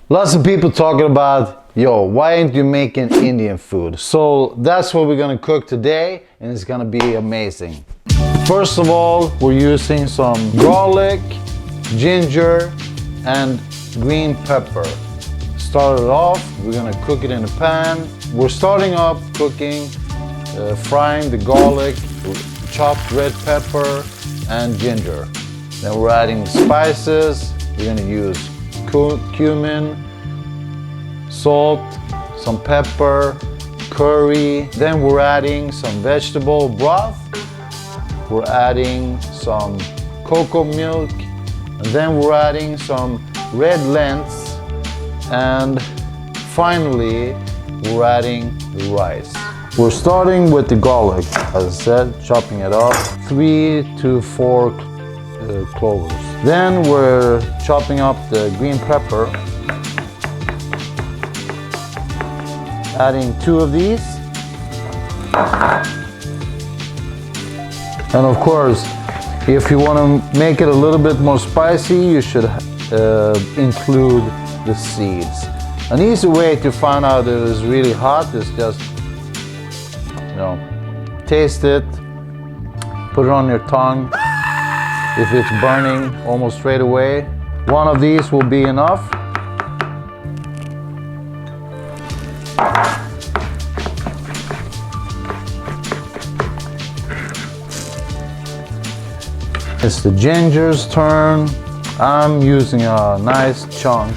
Lots of people talking about, yo, why aren't you making Indian food? So that's what we're gonna cook today, and it's gonna be amazing. First of all, we're using some garlic, ginger, and green pepper. Start it off, we're gonna cook it in a pan. We're starting up cooking, frying the garlic, chopped red pepper, and ginger. Then we're adding spices. We're gonna use cumin, salt, some pepper, curry. Then we're adding some vegetable broth. We're adding some cocoa milk. And then we're adding some red lents. And finally, we're adding the rice. We're starting with the garlic, as I said, chopping it up, 3 to 4 cloves. Then we're chopping up the green pepper, adding 2 of these. And of course, if you want to make it a little bit more spicy, you should include the seeds. An easy way to find out if it's really hot is just, taste it, put it on your tongue. If it's burning almost straight away, one of these will be enough. It's the ginger's turn. I'm using a nice chunk.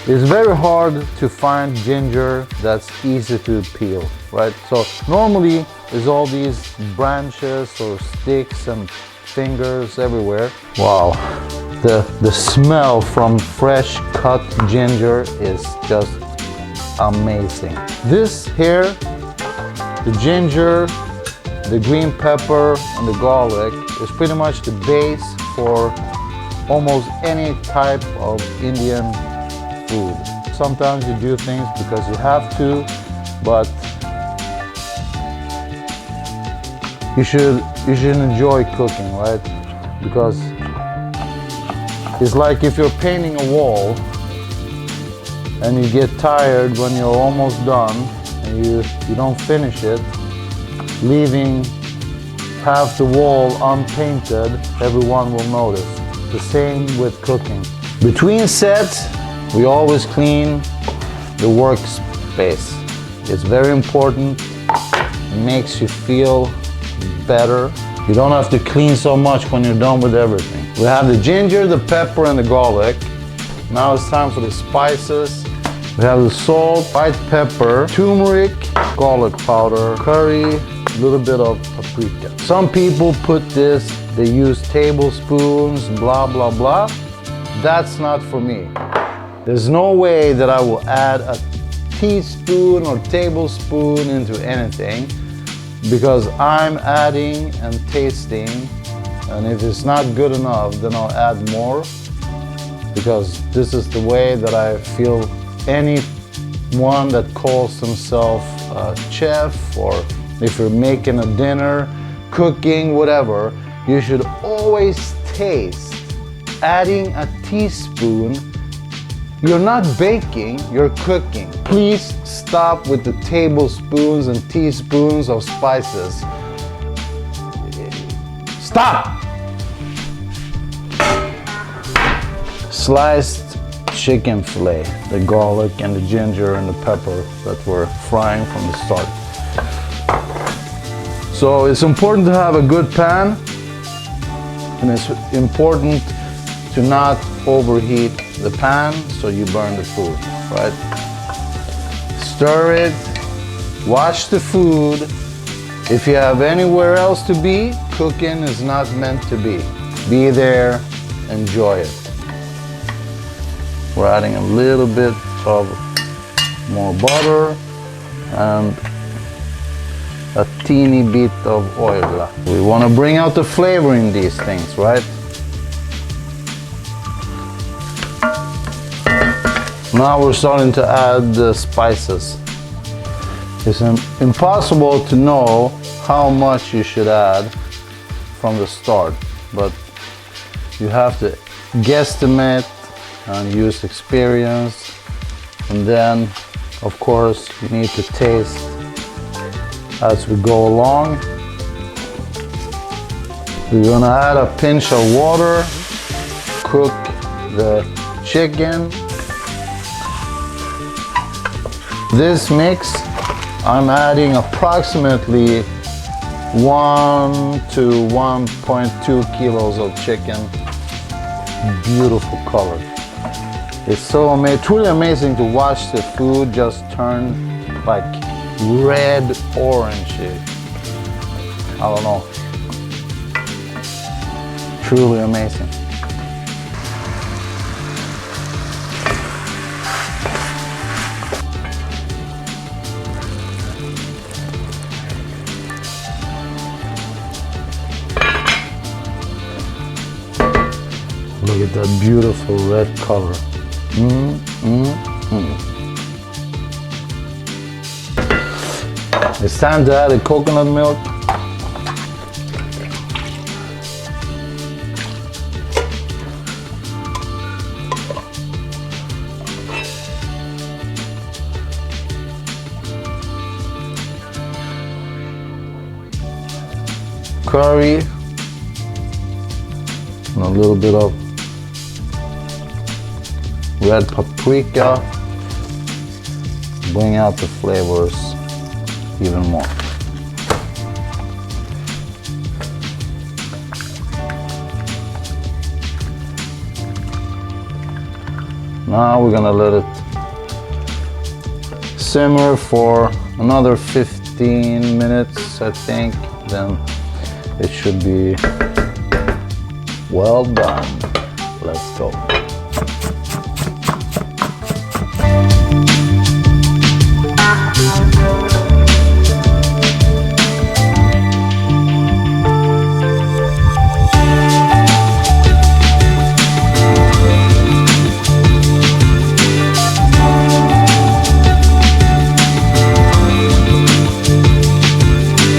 It's very hard to find ginger that's easy to peel, right? So normally there's all these branches or sticks and fingers everywhere. Wow, the smell from fresh cut ginger is just amazing. This here, the ginger, the green pepper, and the garlic is pretty much the base for almost any type of Indian food. Sometimes you do things because you have to, but you should enjoy cooking, right? Because it's like if you're painting a wall and you get tired when you're almost done and you don't finish it, leaving half the wall unpainted, everyone will notice. The same with cooking. Between sets, we always clean the workspace. It's very important. It makes you feel better. You don't have to clean so much when you're done with everything. We have the ginger, the pepper, and the garlic. Now it's time for the spices. We have the salt, white pepper, tumric, garlic powder, curry, a little bit of paprika. Some people put this, they use tablespoons, blah, blah, blah. That's not for me. There's no way that I will add a teaspoon or tablespoon into anything, because I'm adding and tasting, and if it's not good enough, then I'll add more, because this is the way that I feel anyone that calls themselves a chef, or if you're making a dinner, cooking, whatever, you should always taste. Adding a teaspoon, you're not baking, you're cooking. Please stop with the tablespoons and teaspoons of spices. Stop! Sliced chicken fillet, the garlic and the ginger and the pepper that we're frying from the start. So it's important to have a good pan, and it's important to not overheat the pan so you burn the food, right? Stir it, watch the food. If you have anywhere else to be, cooking is not meant to be. Be there, enjoy it. We're adding a little bit of more butter and a teeny bit of oil. We want to bring out the flavor in these things, right? Now we're starting to add the spices. It's impossible to know how much you should add from the start, but you have to guesstimate and use experience. And then, of course, you need to taste as we go along. We're gonna add a pinch of water, cook the chicken. This mix, I'm adding approximately 1 to 1.2 kilos of chicken. Beautiful color. It's so amazing, truly amazing to watch the food just turn like red orangey. I don't know. Truly amazing. Look at that beautiful red color. It's time to add the coconut milk. Curry and a little bit of red paprika, bring out the flavors even more. Now we're gonna let it simmer for another 15 minutes, I think. Then it should be well done. Let's go.